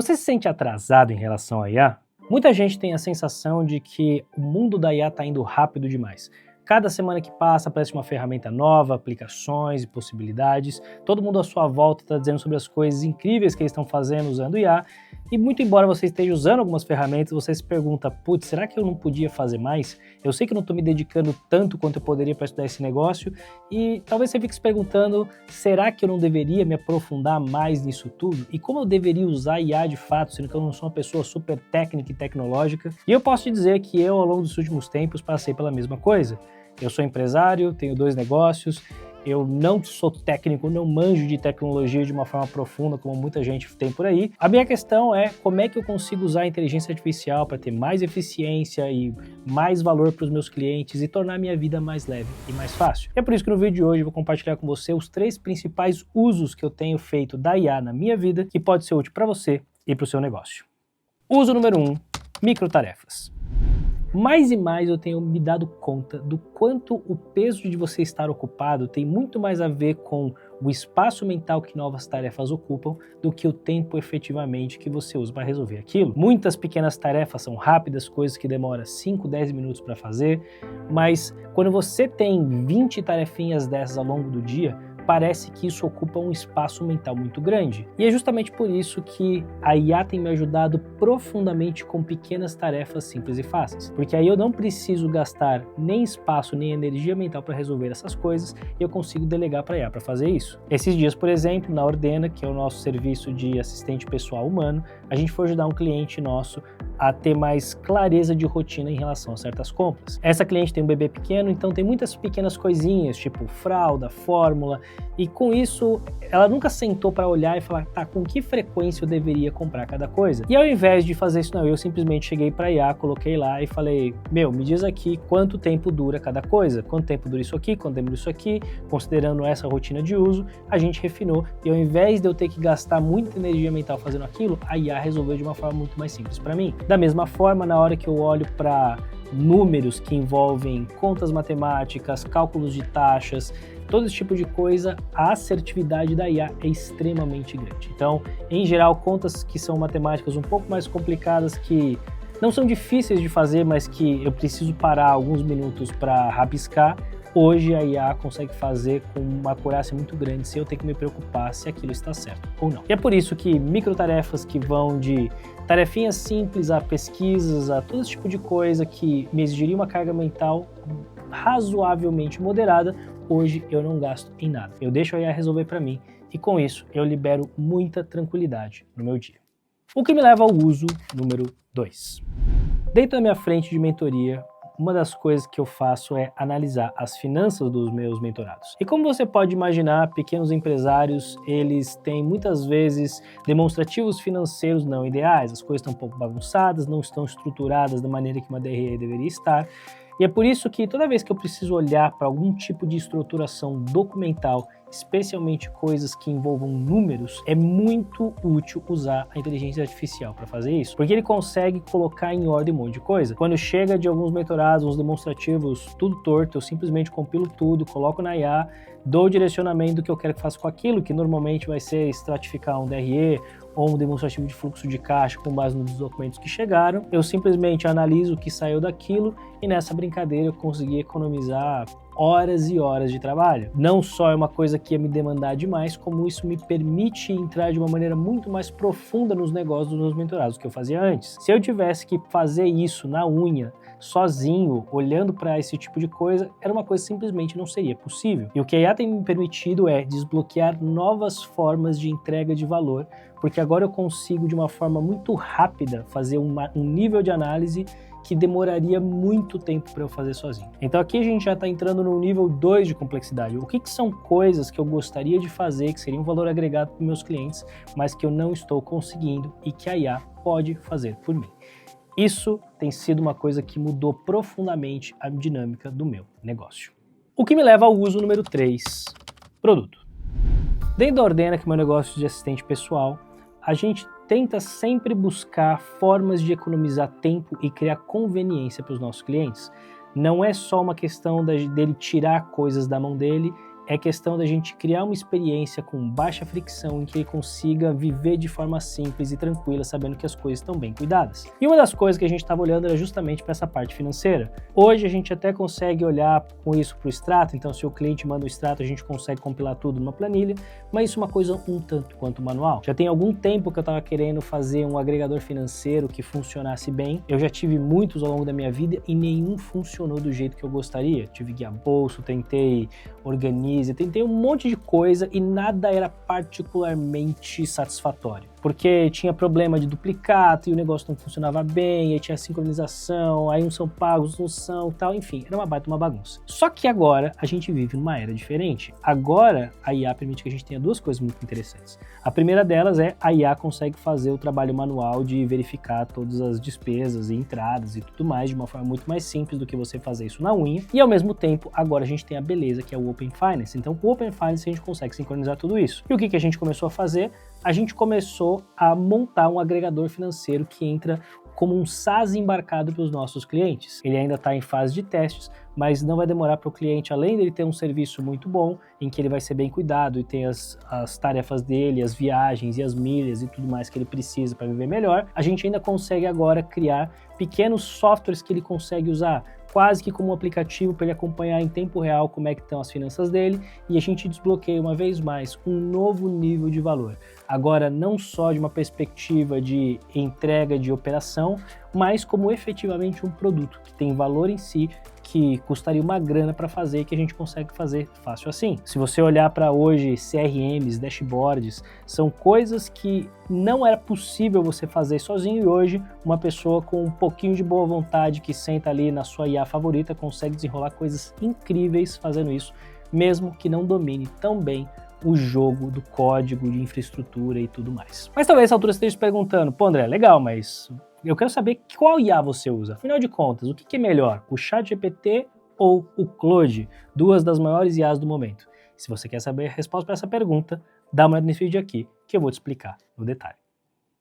Você se sente atrasado em relação à IA? Muita gente tem a sensação de que o mundo da IA está indo rápido demais. Cada semana que passa aparece uma ferramenta nova, aplicações e possibilidades. Todo mundo à sua volta está dizendo sobre as coisas incríveis que eles estão fazendo usando IA. E muito embora você esteja usando algumas ferramentas, você se pergunta, putz, será que eu não podia fazer mais? Eu sei que eu não estou me dedicando tanto quanto eu poderia para estudar esse negócio. E talvez você fique se perguntando, será que eu não deveria me aprofundar mais nisso tudo? E como eu deveria usar IA de fato, sendo que eu não sou uma pessoa super técnica e tecnológica? E eu posso te dizer que eu, ao longo dos últimos tempos, passei pela mesma coisa. Eu sou empresário, tenho 2 negócios, eu não sou técnico, não manjo de tecnologia de uma forma profunda como muita gente tem por aí. A minha questão é como é que eu consigo usar a inteligência artificial para ter mais eficiência e mais valor para os meus clientes e tornar a minha vida mais leve e mais fácil. E é por isso que no vídeo de hoje eu vou compartilhar com você os 3 principais usos que eu tenho feito da IA na minha vida que pode ser útil para você e para o seu negócio. Uso número 1, microtarefas. Mais e mais eu tenho me dado conta do quanto o peso de você estar ocupado tem muito mais a ver com o espaço mental que novas tarefas ocupam do que o tempo efetivamente que você usa para resolver aquilo. Muitas pequenas tarefas são rápidas, coisas que demoram 5, 10 minutos para fazer, mas quando você tem 20 tarefinhas dessas ao longo do dia, parece que isso ocupa um espaço mental muito grande. E é justamente por isso que a IA tem me ajudado profundamente com pequenas tarefas simples e fáceis. Porque aí eu não preciso gastar nem espaço nem energia mental para resolver essas coisas e eu consigo delegar para a IA para fazer isso. Esses dias, por exemplo, na Ordena, que é o nosso serviço de assistente pessoal humano, a gente foi ajudar um cliente nosso a ter mais clareza de rotina em relação a certas compras. Essa cliente tem um bebê pequeno, então tem muitas pequenas coisinhas, tipo fralda, fórmula, e com isso ela nunca sentou para olhar e falar, tá, com que frequência eu deveria comprar cada coisa? E ao invés de fazer isso, não, eu simplesmente cheguei para IA, coloquei lá e falei, me diz aqui quanto tempo dura cada coisa, quanto tempo dura isso aqui, quanto tempo dura isso aqui, considerando essa rotina de uso, a gente refinou, e ao invés de eu ter que gastar muita energia mental fazendo aquilo, a IA resolveu de uma forma muito mais simples para mim. Da mesma forma, na hora que eu olho para números que envolvem contas matemáticas, cálculos de taxas, todo esse tipo de coisa, a assertividade da IA é extremamente grande. Então, em geral, contas que são matemáticas um pouco mais complicadas, que não são difíceis de fazer, mas que eu preciso parar alguns minutos para rabiscar, hoje a IA consegue fazer com uma acurácia muito grande, sem eu ter que me preocupar se aquilo está certo ou não. E é por isso que microtarefas que vão de tarefinhas simples a pesquisas, a todo esse tipo de coisa que me exigiria uma carga mental razoavelmente moderada, hoje eu não gasto em nada. Eu deixo a IA resolver para mim e com isso eu libero muita tranquilidade no meu dia. O que me leva ao uso número 2. Dentro da minha frente de mentoria, uma das coisas que eu faço é analisar as finanças dos meus mentorados. E como você pode imaginar, pequenos empresários, eles têm muitas vezes demonstrativos financeiros não ideais, as coisas estão um pouco bagunçadas, não estão estruturadas da maneira que uma DRE deveria estar. E é por isso que toda vez que eu preciso olhar para algum tipo de estruturação documental, especialmente coisas que envolvam números, é muito útil usar a inteligência artificial para fazer isso, porque ele consegue colocar em ordem um monte de coisa. Quando chega de alguns mentorados, uns demonstrativos, tudo torto, eu simplesmente compilo tudo, coloco na IA, dou o direcionamento do que eu quero que faça com aquilo, que normalmente vai ser estratificar um DRE ou um demonstrativo de fluxo de caixa com base nos documentos que chegaram. Eu simplesmente analiso o que saiu daquilo e nessa brincadeira eu consegui economizar horas e horas de trabalho. Não só é uma coisa que ia me demandar demais, como isso me permite entrar de uma maneira muito mais profunda nos negócios dos meus mentorados, do que eu fazia antes. Se eu tivesse que fazer isso na unha, sozinho, olhando para esse tipo de coisa, era uma coisa que simplesmente não seria possível. E o que a IA tem me permitido é desbloquear novas formas de entrega de valor, porque agora eu consigo de uma forma muito rápida fazer um nível de análise que demoraria muito tempo para eu fazer sozinho. Então aqui a gente já está entrando no nível 2 de complexidade. O que são coisas que eu gostaria de fazer, que seria um valor agregado para meus clientes, mas que eu não estou conseguindo e que a IA pode fazer por mim. Isso tem sido uma coisa que mudou profundamente a dinâmica do meu negócio. O que me leva ao uso número 3, produto. Dentro da Ordena, que é meu negócio de assistente pessoal, a gente tenta sempre buscar formas de economizar tempo e criar conveniência para os nossos clientes. Não é só uma questão dele tirar coisas da mão dele, é questão da gente criar uma experiência com baixa fricção em que ele consiga viver de forma simples e tranquila, sabendo que as coisas estão bem cuidadas. E uma das coisas que a gente estava olhando era justamente para essa parte financeira. Hoje a gente até consegue olhar com isso para o extrato, então se o cliente manda o extrato a gente consegue compilar tudo numa planilha, mas isso é uma coisa um tanto quanto manual. Já tem algum tempo que eu estava querendo fazer um agregador financeiro que funcionasse bem. Eu já tive muitos ao longo da minha vida e nenhum funcionou do jeito que eu gostaria. Tive guia bolso, tentei Organize, tentei um monte de coisa e nada era particularmente satisfatório. Porque tinha problema de duplicato e o negócio não funcionava bem, aí tinha sincronização, aí uns são pagos, uns não são, tal, enfim, era uma baita uma bagunça. Só que agora a gente vive numa era diferente. Agora a IA permite que a gente tenha duas coisas muito interessantes. A primeira delas é a IA consegue fazer o trabalho manual de verificar todas as despesas e entradas e tudo mais de uma forma muito mais simples do que você fazer isso na unha. E ao mesmo tempo, agora a gente tem a beleza que é o Open Finance. Então com o Open Finance a gente consegue sincronizar tudo isso. E o que a gente começou a fazer? A gente começou a montar um agregador financeiro que entra como um SaaS embarcado para os nossos clientes. Ele ainda está em fase de testes, mas não vai demorar para o cliente, além dele ter um serviço muito bom, em que ele vai ser bem cuidado e tem as tarefas dele, as viagens e as milhas e tudo mais que ele precisa para viver melhor, a gente ainda consegue agora criar pequenos softwares que ele consegue usar, quase que como um aplicativo para ele acompanhar em tempo real como é que estão as finanças dele, e a gente desbloqueia uma vez mais um novo nível de valor. Agora não só de uma perspectiva de entrega de operação, mas como efetivamente um produto que tem valor em si, que custaria uma grana para fazer, que a gente consegue fazer fácil assim. Se você olhar para hoje, CRMs, dashboards, são coisas que não era possível você fazer sozinho, e hoje uma pessoa com um pouquinho de boa vontade que senta ali na sua IA favorita consegue desenrolar coisas incríveis fazendo isso, mesmo que não domine tão bem o jogo do código, de infraestrutura e tudo mais. Mas talvez essa altura você esteja se perguntando, pô André, legal, mas eu quero saber qual IA você usa. Afinal de contas, o que é melhor, o ChatGPT ou o Claude? Duas das maiores IAs do momento. Se você quer saber a resposta para essa pergunta, dá uma olhada nesse vídeo aqui, que eu vou te explicar no detalhe.